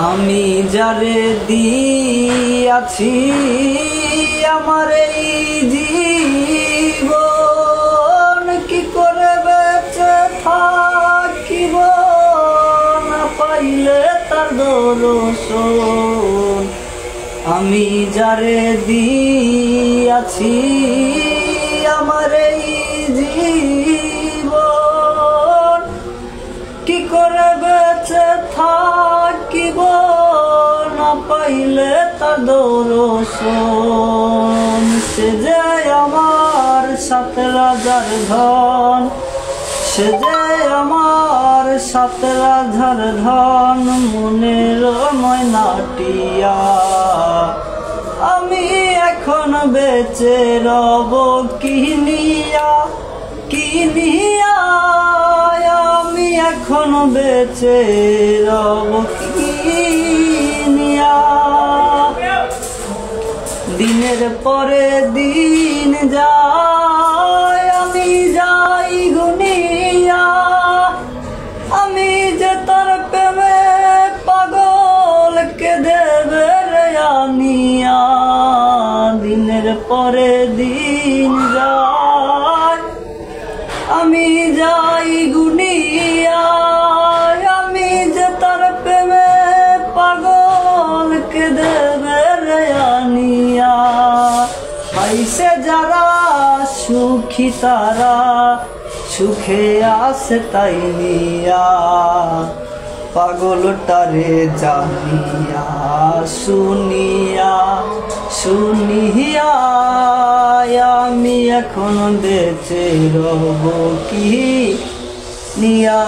আমি যারে দিয়াছি আমার এই জীবন, কি করে বেঁচে থাকিব না পাইলে তার দর্শন। আমি যারে দিয়াছি আমার এই জীবন, কি করে বেঁচে থাকিব না পাইলে তার দর্শন। সে যে আমার সাত রাজার ধন, সে যে আমার সাত রাজার ধন, মনের ময়নাটিয়া আমি এখন বেঁচে রব কিনিয়া কিনিয়া। আমি এখন বেঁচে রব কিনিয়া। দিনের পরে দিন যায় আমি যাই গুনিয়া, আমি যে তার প্রেমে পাগল কে দেবে রে আনিয়া। দিনের পরে দিন যায় আমি যাই গুনিয়া, আমি যে তার প্রেমে পাগল কে দেবে রে আনিয়া। পাইছে যারা সুখী তারা সুখে আসে তাই নিয়া, পাগলটারে জানিয়া শুনিয়া শুনিয়া। আমি এখন বেঁচে রব কি নিয়া।